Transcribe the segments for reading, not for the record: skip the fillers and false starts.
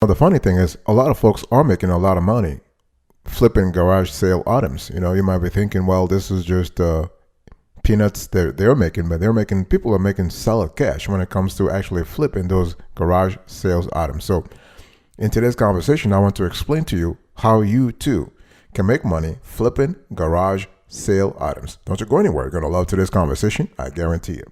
Well, the funny thing is, a lot of folks are making a lot of money flipping garage sale items. You might be thinking, well, this is just peanuts they're making, but people are making solid cash when it comes to actually flipping those garage sales items. So in today's conversation, I want to explain to you how you too can make money flipping garage sale items. Don't you go anywhere. You're going to love today's conversation. I guarantee you.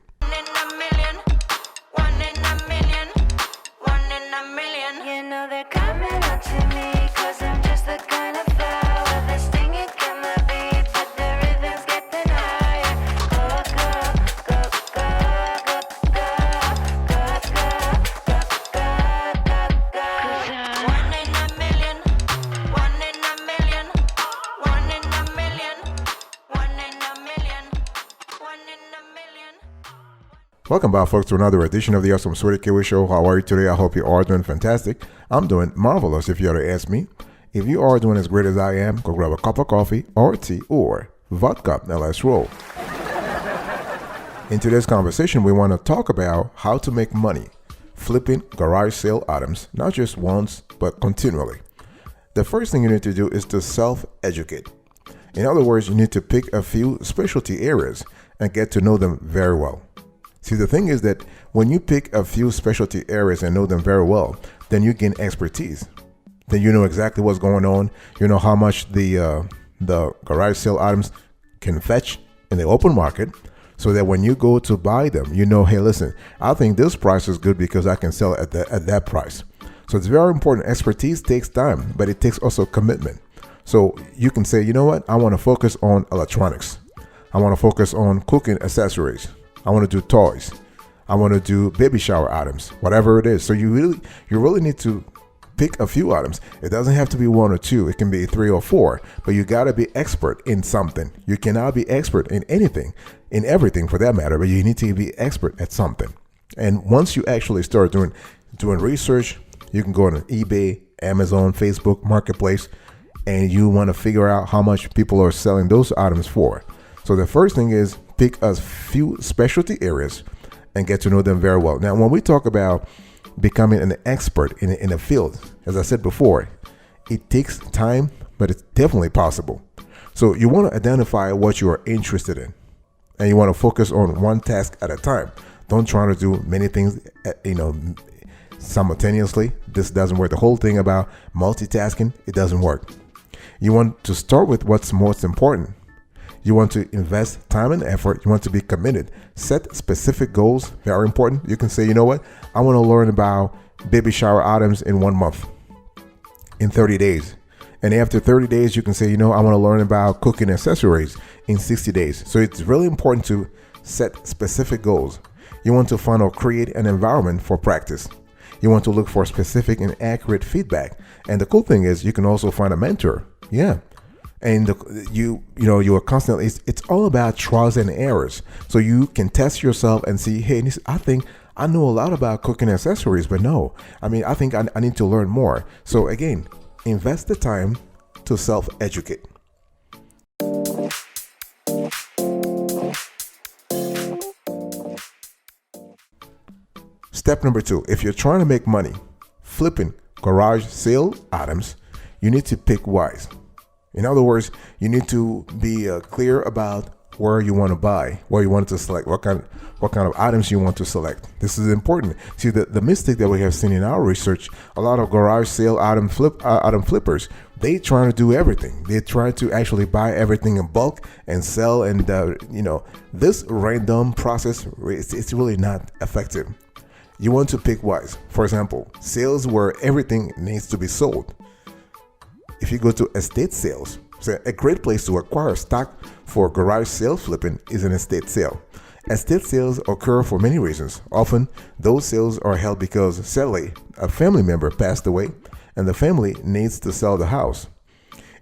Welcome back, folks, to another edition of the Awesome Sweaty Kiwi Show. How are you today? I hope you are doing fantastic. I'm doing marvelous, if you were to ask me. If you are doing as great as I am, go grab a cup of coffee or tea or vodka. Now let's roll. In today's conversation, we want to talk about how to make money flipping garage sale items, not just once, but continually. The first thing you need to do is to self-educate. In other words, you need to pick a few specialty areas and get to know them very well. See, the thing is that when you pick a few specialty areas and know them very well, then you gain expertise. Then you know exactly what's going on. You know how much the garage sale items can fetch in the open market, so that when you go to buy them, you know, hey, listen, I think this price is good because I can sell it at that price. So it's very important. Expertise takes time, but it takes also commitment. So you can say, you know what, I want to focus on electronics. I want to focus on cooking accessories. I want to do toys. I want to do baby shower items, whatever it is. So you really need to pick a few items. It doesn't have to be one or two. It can be 3 or 4, but you got to be expert in something. You cannot be expert in anything, in everything for that matter, but you need to be expert at something. And once you actually start doing research, you can go on eBay, Amazon, Facebook, Marketplace, and you want to figure out how much people are selling those items for. So the first thing is pick a few specialty areas and get to know them very well. Now, when we talk about becoming an expert in a field, as I said before, it takes time, but it's definitely possible. So you want to identify what you are interested in, and you want to focus on one task at a time. Don't try to do many things, simultaneously. This doesn't work. The whole thing about multitasking, it doesn't work. You want to start with what's most important. You want to invest time and effort. You want to be committed. Set specific goals. Very important. You can say, you know what? I want to learn about baby shower items in 1 month, in 30 days. And after 30 days, you can say, I want to learn about cooking accessories in 60 days. So it's really important to set specific goals. You want to find or create an environment for practice. You want to look for specific and accurate feedback. And the cool thing is you can also find a mentor. Yeah. And you are constantly, it's all about trials and errors. So you can test yourself and see, hey, I think I know a lot about cooking accessories, but no, I think I need to learn more. So again, invest the time to self-educate. Step number 2, if you're trying to make money flipping garage sale items, you need to pick wise. In other words, you need to be clear about where you want to buy, where you want to select, what kind of items you want to select. This is important. See, the mistake that we have seen in our research, a lot of garage sale item flippers, they try to do everything. They try to actually buy everything in bulk and sell. And this random process, it's really not effective. You want to pick wise. For example, sales where everything needs to be sold. If you go to estate sales, so a great place to acquire stock for garage sale flipping is an estate sale. Estate sales occur for many reasons. Often, those sales are held because, sadly, a family member passed away and the family needs to sell the house.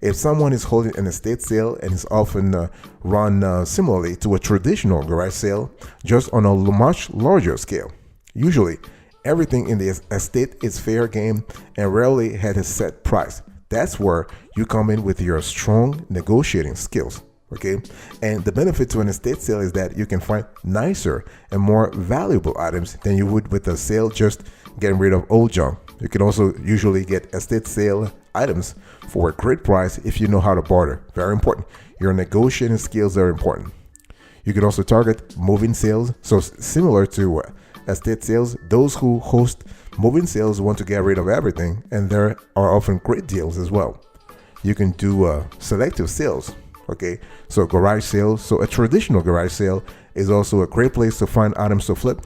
If someone is holding an estate sale and is often run similarly to a traditional garage sale, just on a much larger scale. Usually, everything in the estate is fair game and rarely had a set price. That's where you come in with your strong negotiating skills. Okay. And the benefit to an estate sale is that you can find nicer and more valuable items than you would with a sale just getting rid of old junk. You can also usually get estate sale items for a great price if you know how to barter. Very important. Your negotiating skills are important. You can also target moving sales. So similar to estate sales, those who host moving sales want to get rid of everything, and there are often great deals as well. You can do selective sales. Okay, so garage sales. So a traditional garage sale is also a great place to find items to flip.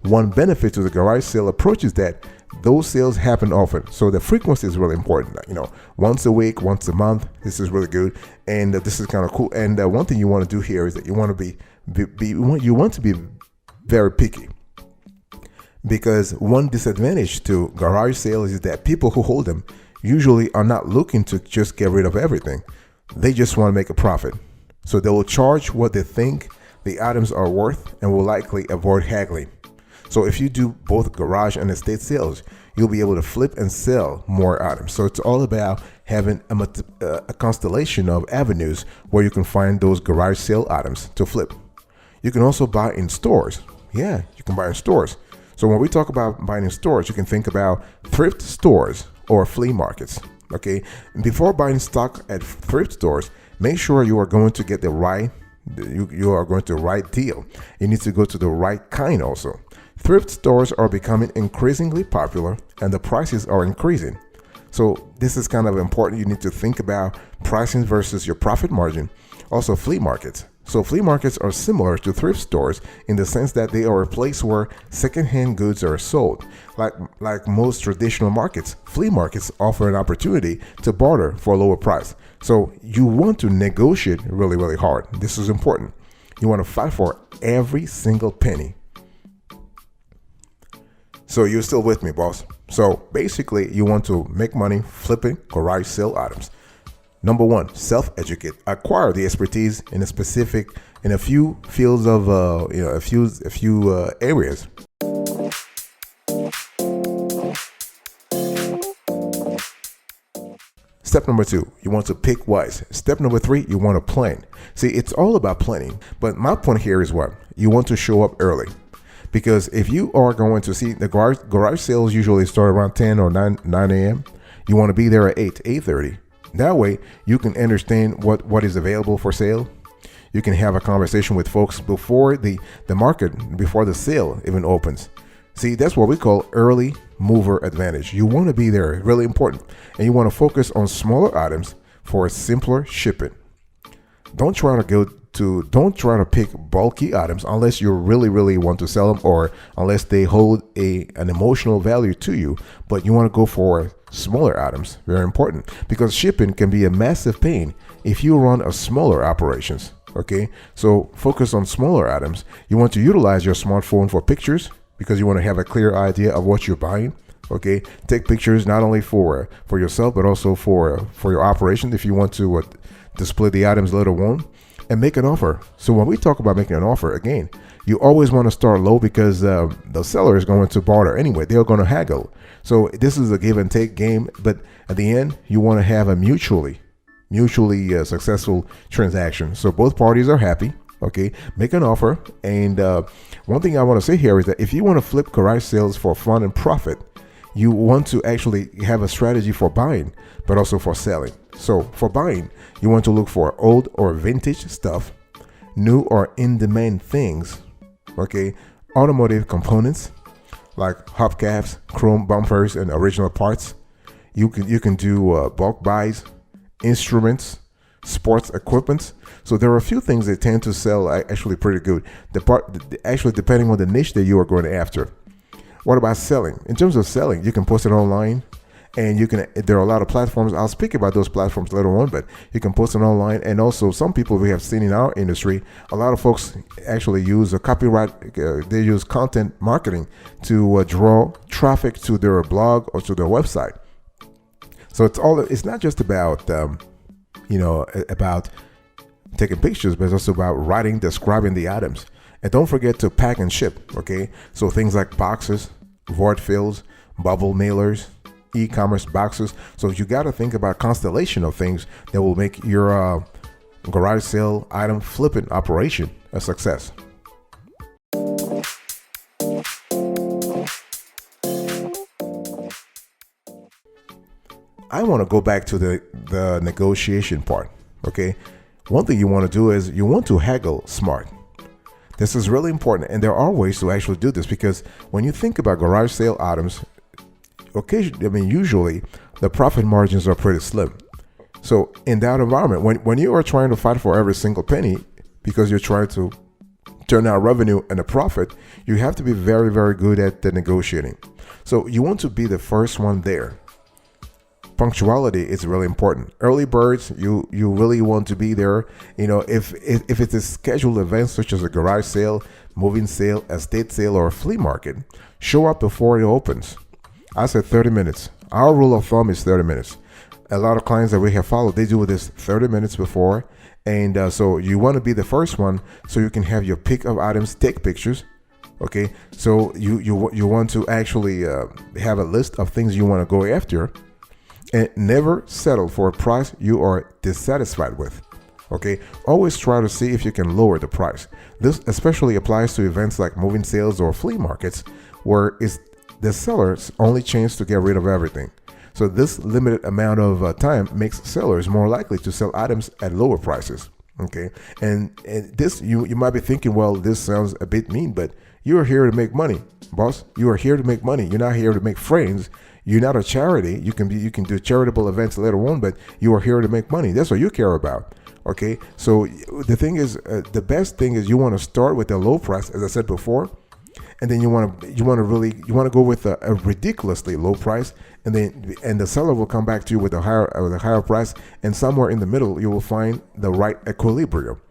One benefit to the garage sale approach is that those sales happen often, so the frequency is really important. Once a week, once a month. This is really good, and this is kind of cool. And one thing you want to do here is that you want to be very picky, because one disadvantage to garage sales is that people who hold them usually are not looking to just get rid of everything. They just want to make a profit, so they will charge what they think the items are worth and will likely avoid haggling. So if you do both garage and estate sales, you'll be able to flip and sell more items. So it's all about having a constellation of avenues where you can find those garage sale items to flip. You can also buy in stores. Yeah, you can buy in stores. So when we talk about buying in stores, you can think about thrift stores or flea markets. Okay, and before buying stock at thrift stores, make sure you are going to get the right deal. You need to go to the right kind also. Thrift stores are becoming increasingly popular, and the prices are increasing. So this is kind of important. You need to think about pricing versus your profit margin. Also, flea markets. So flea markets are similar to thrift stores in the sense that they are a place where secondhand goods are sold. Like most traditional markets, flea markets offer an opportunity to barter for a lower price. So you want to negotiate really, really hard. This is important. You want to fight for every single penny. So you're still with me, boss. So basically, you want to make money flipping garage sale items. Number one, self-educate. Acquire the expertise in a few fields of a few areas. Step number two, you want to pick wise. Step number three, you want to plan. See, it's all about planning. But my point here is what? You want to show up early. Because if you are going to see the garage sales usually start around 10 or 9 a.m., you want to be there at 8:30. That way you can understand what is available for sale. You can have a conversation with folks before the sale even opens. See, that's what we call early mover advantage. You want to be there, really important. And you want to focus on smaller items for simpler shipping. Don't try to pick bulky items unless you really want to sell them, or unless they hold an emotional value to you. But you want to go for smaller items. Very important, because shipping can be a massive pain if you run a smaller operations. Okay, so focus on smaller items. You want to utilize your smartphone for pictures, because you want to have a clear idea of what you're buying. Okay, take pictures not only for yourself, but also for your operation if you want to display the items later on. And make an offer. So when we talk about making an offer, again, you always want to start low, because the seller is going to barter anyway. They're going to haggle. So this is a give and take game. But at the end, you want to have a mutually successful transaction. So both parties are happy. Okay, make an offer. And one thing I want to say here is that if you want to flip garage sales for fun and profit, you want to actually have a strategy for buying, but also for selling. So for buying, you want to look for old or vintage stuff, new or in-demand things, okay, automotive components like hubcaps, chrome bumpers, and original parts. You can do bulk buys, instruments, sports equipment. So there are a few things that tend to sell actually pretty good. Actually, depending on the niche that you are going after. What about selling? In terms of selling, you can post it online, and there are a lot of platforms. I'll speak about those platforms later on, but you can post it online. And also, some people we have seen in our industry, a lot of folks actually use a copyright. They use content marketing to draw traffic to their blog or to their website. So it's not just about about taking pictures, but it's also about writing, describing the items. And don't forget to pack and ship. Okay, so things like boxes, void fills, bubble mailers, e-commerce boxes. So you got to think about a constellation of things that will make your garage sale item flipping operation a success. I want to go back to the negotiation part. Okay, one thing you want to do is you want to haggle smart. This is really important, and there are ways to actually do this, because when you think about garage sale items, usually the profit margins are pretty slim. So in that environment, when you are trying to fight for every single penny because you're trying to turn out revenue and a profit, you have to be very, very good at the negotiating. So you want to be the first one there. Punctuality is really important. Early birds, you really want to be there. If it's a scheduled event such as a garage sale, moving sale, estate sale, or a flea market, show up before it opens. I said 30 minutes. Our rule of thumb is 30 minutes. A lot of clients that we have followed, they do this 30 minutes before. And so you want to be the first one so you can have your pick of items, take pictures. Okay, so you want to actually have a list of things you want to go after, and never settle for a price you are dissatisfied with. Okay, always try to see if you can lower the price. This especially applies to events like moving sales or flea markets, where it's the seller's only chance to get rid of everything. So this limited amount of time makes sellers more likely to sell items at lower prices. Okay, and this you might be thinking, well, this sounds a bit mean, but you are here to make money, boss. You are here to make money. You're not here to make friends. You're not a charity. You can do charitable events later on, but you are here to make money. That's what you care about. Okay, so the thing is, the best thing is you want to start with a low price, as I said before, and then you want to go with a ridiculously low price, and the seller will come back to you with a higher price, and somewhere in the middle you will find the right equilibrium.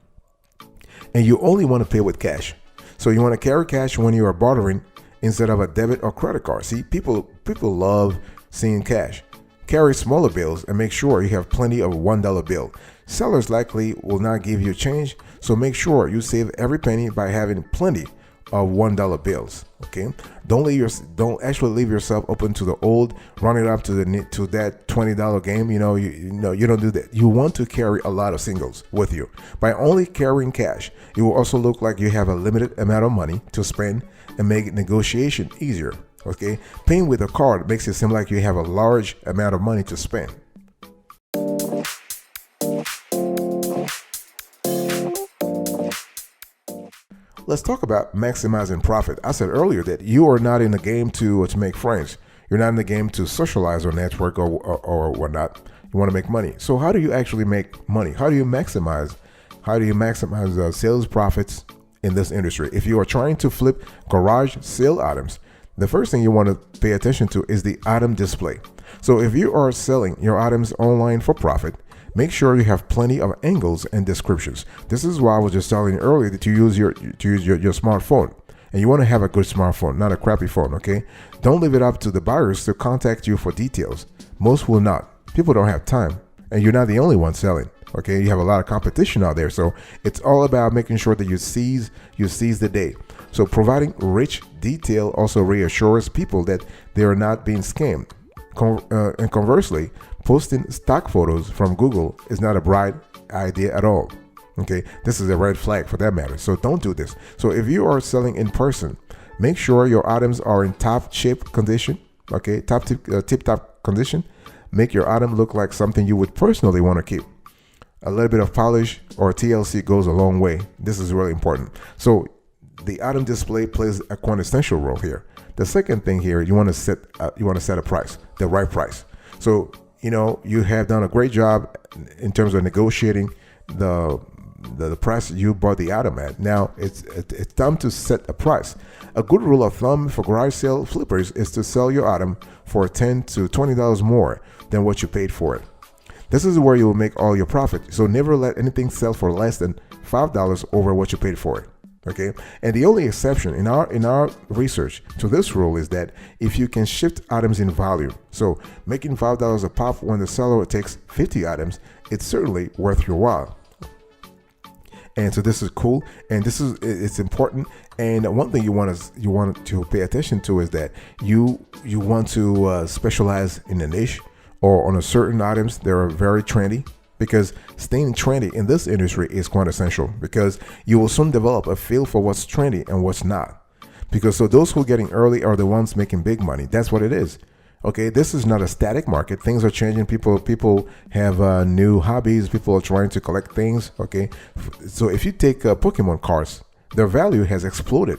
And you only want to pay with cash, so you want to carry cash when you are bartering instead of a debit or credit card. See, people love seeing cash. Carry smaller bills and make sure you have plenty of $1 bill. Sellers likely will not give you change, so make sure you save every penny by having plenty of $1 bills. Okay, don't actually leave yourself open to the old, run it up to that $20 game. You don't do that. You want to carry a lot of singles with you. By only carrying cash, you will also look like you have a limited amount of money to spend and make negotiation easier. Okay, paying with a card makes it seem like you have a large amount of money to spend. Let's talk about maximizing profit. I said earlier that you are not in the game to make friends. You're not in the game to socialize or network or whatnot. You want to make money. So how do you actually make money? How do you maximize sales profits in this industry? If you are trying to flip garage sale items, the first thing you want to pay attention to is the item display. So if you are selling your items online for profit, make sure you have plenty of angles and descriptions. This is why I was just telling you earlier that you use your smartphone, and you want to have a good smartphone, not a crappy phone. Okay, don't leave it up to the buyers to contact you for details. Most will not. People don't have time, and you're not the only one selling. Okay, you have a lot of competition out there, so it's all about making sure that you seize the day. So providing rich detail also reassures people that they are not being scammed. And conversely, posting stock photos from Google is not a bright idea at all. Okay, this is a red flag for that matter. So don't do this. So if you are selling in person, make sure your items are in top shape condition. Okay, tip-top condition. Make your item look like something you would personally want to keep. A little bit of polish or TLC goes a long way. This is really important. So the item display plays a quintessential role here. The second thing here, you want to set a price, the right price. So you have done a great job in terms of negotiating the price you bought the item at. Now it's time to set a price. A good rule of thumb for garage sale flippers is to sell your item for $10 to $20 more than what you paid for it. This is where you will make all your profit. So never let anything sell for less than $5 over what you paid for it. Okay, and the only exception in our research to this rule is that if you can shift items in value, so making $5 a pop when the seller takes 50 items, it's certainly worth your while. And so this is cool, and it's important. And one thing you want to pay attention to is that you want to specialize in a niche or on a certain items that are very trendy. Because staying trendy in this industry is quite essential, because you will soon develop a feel for what's trendy and what's not. Because so those who are getting early are the ones making big money. That's what it is. Okay, this is not a static market. Things are changing. People have new hobbies. People are trying to collect things. Okay, so if you take Pokemon cards, their value has exploded.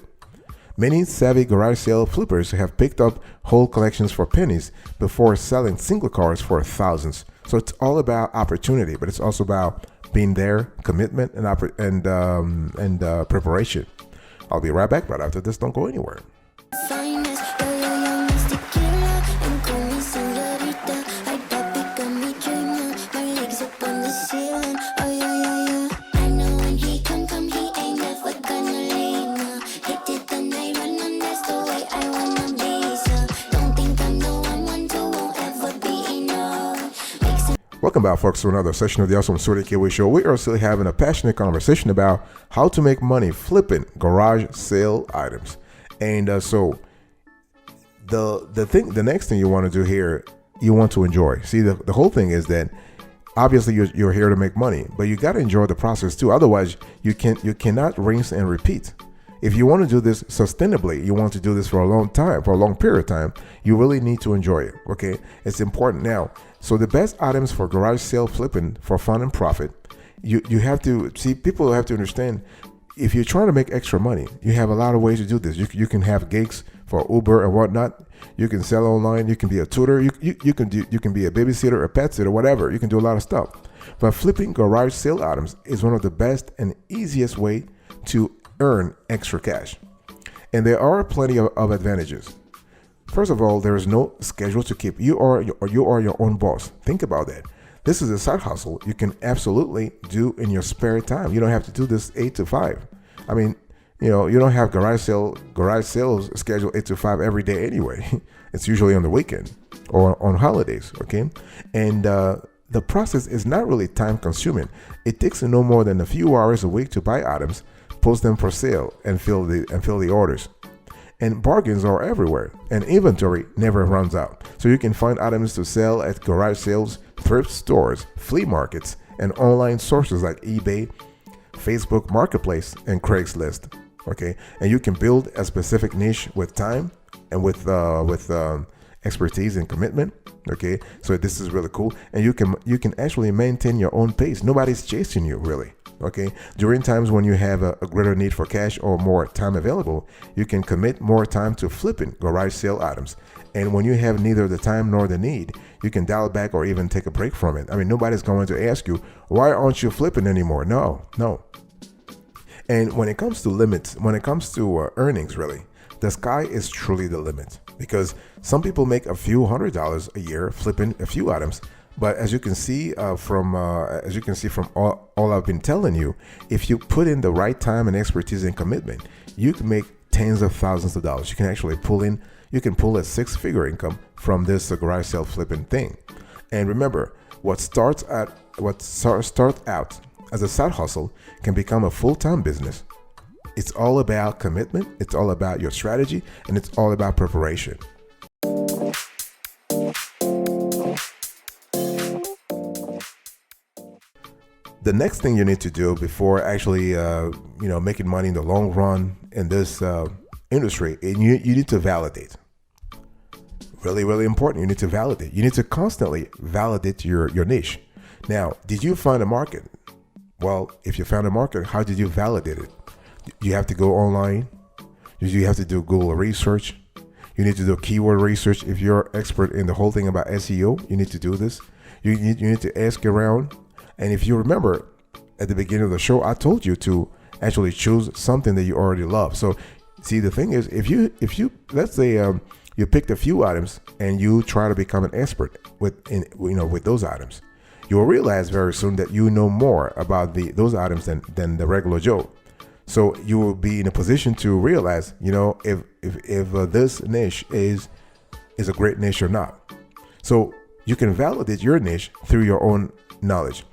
Many savvy garage sale flippers have picked up whole collections for pennies before selling single cards for thousands. So it's all about opportunity, but it's also about being there, commitment, and preparation. I'll be right back right after this. Don't go anywhere. Welcome back, folks, to another session of the Awesome Sorty Kiwi Show. We are still having a passionate conversation about how to make money flipping garage sale items. And so the next thing you want to do here, you want to enjoy. See, the whole thing is that obviously you're here to make money, but you got to enjoy the process too. Otherwise, you cannot rinse and repeat. If you want to do this sustainably, you want to do this for a long time, for a long period of time, you really need to enjoy it. Okay, it's important. Now, so the best items for garage sale flipping for fun and profit, you have to see, people have to understand, if you're trying to make extra money, you have a lot of ways to do this. You can have gigs for Uber and whatnot. You can sell online. You can be a tutor. You can be a babysitter, a pet sitter, whatever. You can do a lot of stuff. But flipping garage sale items is one of the best and easiest way to earn extra cash. And there are plenty of advantages. First of all, there is no schedule to keep. You are your own boss. Think about that. This is a side hustle you can absolutely do in your spare time. You don't have to do this 8 to 5. I mean, you don't have garage sales scheduled 8 to 5 every day anyway. It's usually on the weekend or on holidays, okay? And the process is not really time consuming. It takes no more than a few hours a week to buy items, post them for sale, and fill the orders. And bargains are everywhere, and inventory never runs out. So you can find items to sell at garage sales, thrift stores, flea markets, and online sources like eBay, Facebook Marketplace, and Craigslist. Okay, and you can build a specific niche with time and with expertise and commitment. Okay, so this is really cool, and you can actually maintain your own pace. Nobody's chasing you, really. Okay, during times when you have a greater need for cash or more time available, you can commit more time to flipping garage sale items. And when you have neither the time nor the need, you can dial back or even take a break from it. I mean, nobody's going to ask you, why aren't you flipping anymore? No. And when it comes to limits, when it comes to earnings, really, the sky is truly the limit, because some people make a few $100s a year flipping a few items. But as you can see from all I've been telling you, if you put in the right time and expertise and commitment, you can make tens of thousands of dollars. You can actually pull a 6-figure income from this garage sale flipping thing. And remember, what starts out as a side hustle can become a full-time business. It's all about commitment. It's all about your strategy, and it's all about preparation. The next thing you need to do before actually, making money in the long run in this industry, you need to validate. Really, really important. You need to validate. You need to constantly validate your niche. Now, did you find a market? Well, if you found a market, how did you validate it? You have to go online. You have to do Google research. You need to do keyword research. If you're expert in the whole thing about SEO, you need to do this. You need to ask around. And if you remember at the beginning of the show, I told you to actually choose something that you already love. So see, the thing is, if you let's say you picked a few items and you try to become an expert with those items, you will realize very soon that you know more about those items than the regular Joe. So you will be in a position to realize, if this niche is a great niche or not. So you can validate your niche through your own knowledge.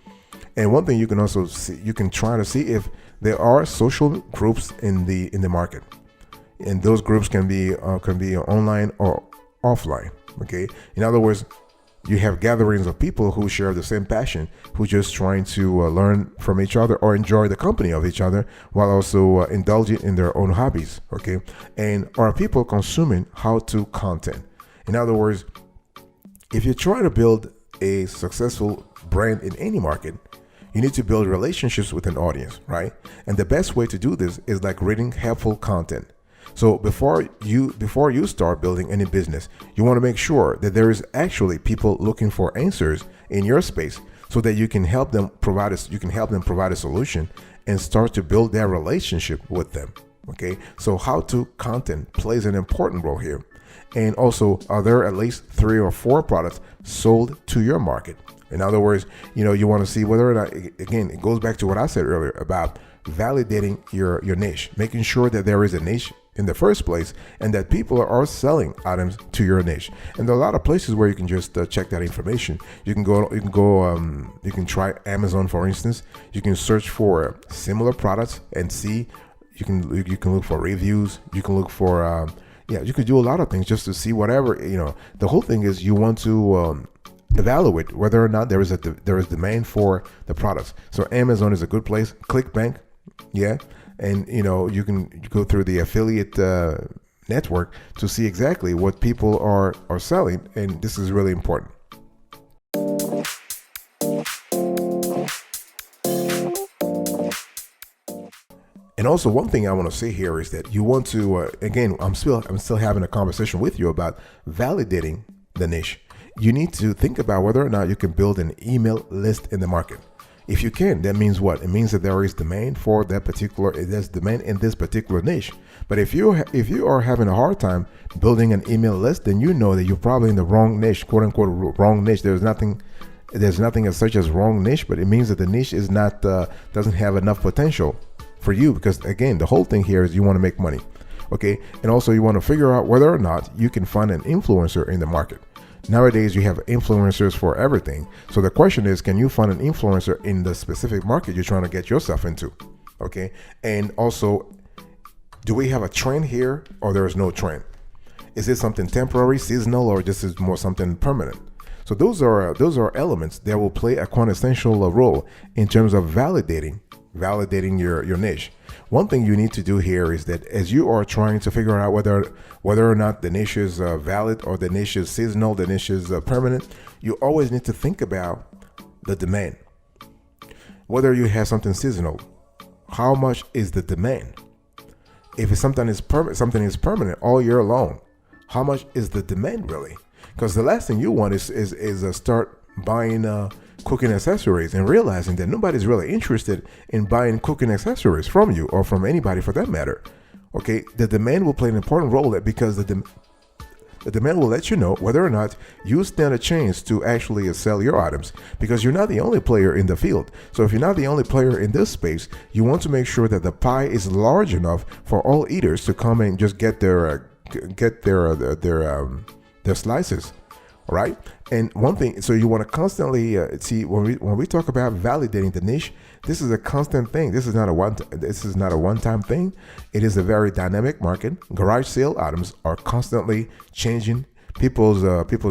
And one thing you can also see, you can try to see if there are social groups in the market, and those groups can be online or offline. Okay, in other words, you have gatherings of people who share the same passion, who just trying to learn from each other or enjoy the company of each other, while also indulging in their own hobbies. Okay, and are people consuming how-to content? In other words, If you're trying to build a successful brand in any market, you need to build relationships with an audience, right? And the best way to do this is like reading helpful content. So before you start building any business, you want to make sure that there is actually people looking for answers in your space, so that you can help them provide a solution and start to build that relationship with them. Okay, so how to content plays an important role here. And also, are there at least 3 or 4 products sold to your market? In other words, you want to see whether or not, again, it goes back to what I said earlier about validating your niche, making sure that there is a niche in the first place and that people are selling items to your niche. And there are a lot of places where you can just check that information. You can try Amazon, for instance. You can search for similar products and see. You can look for reviews. You can look for you could do a lot of things just to see whatever. The whole thing is you want to evaluate whether or not there is demand for the products. So Amazon is a good place. ClickBank, yeah, and you can go through the affiliate network to see exactly what people are selling, and this is really important. And also, one thing I want to say here is that you want to again, I'm still having a conversation with you about validating the niche. You need to think about whether or not you can build an email list in the market. If you can, that means what? It means that there is demand for there's demand in this particular niche. But if you are having a hard time building an email list, then you know that you're probably in the wrong niche, quote unquote wrong niche. There's nothing as such as wrong niche, but it means that the niche is not doesn't have enough potential for you, because again, the whole thing here is you want to make money. Okay, and also you want to figure out whether or not you can find an influencer in the market. Nowadays, you have influencers for everything. So the question is, can you find an influencer in the specific market you're trying to get yourself into? Okay. And also, do we have a trend here, or there is no trend? Is it something temporary, seasonal, or this is more something permanent? So those are elements that will play a quintessential role in terms of validating your niche. One thing you need to do here is that as you are trying to figure out whether or not the niche is valid, or the niche is seasonal, the niche is permanent, you always need to think about the demand. Whether you have something seasonal, how much is the demand? If something is permanent all year long, how much is the demand really? Because the last thing you want is start buying cooking accessories and realizing that nobody's really interested in buying cooking accessories from you, or from anybody for that matter. Okay, the demand will play an important role there, because the demand will let you know whether or not you stand a chance to actually sell your items, because you're not the only player in the field. So if you're not the only player in this space, you want to make sure that the pie is large enough for all eaters to come and just get their slices. All right. And one thing, so you want to constantly see, when we talk about validating the niche, this is a constant thing. This is not a one-time thing. It is a very dynamic market. Garage sale items are constantly changing. People's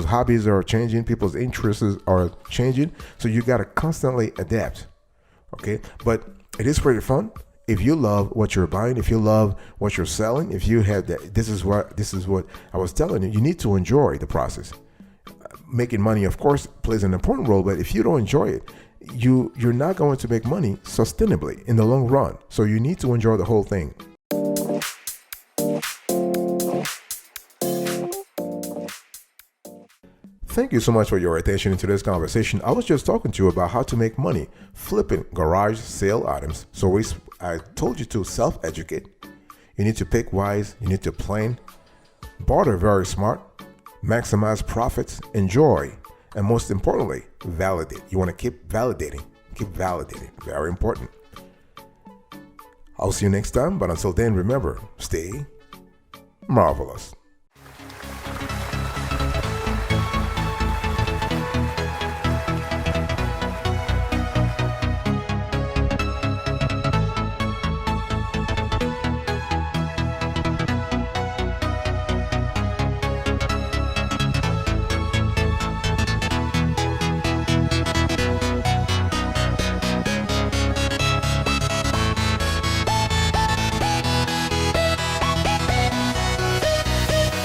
hobbies are changing. People's interests are changing. So you got to constantly adapt. Okay. But it is pretty fun. If you love what you're buying, if you love what you're selling, if you have that, this is what I was telling you. You need to enjoy the process. Making money, of course, plays an important role, but if you don't enjoy it, you're not going to make money sustainably in the long run. So you need to enjoy the whole thing. Thank you so much for your attention in today's conversation. I was just talking to you about how to make money flipping garage sale items. So I told you to self-educate. You need to pick wise. You need to plan. Barter very smart. Maximize profits, enjoy, and most importantly, validate. You want to keep validating. Very important. I'll see you next time, but until then, remember, stay marvelous.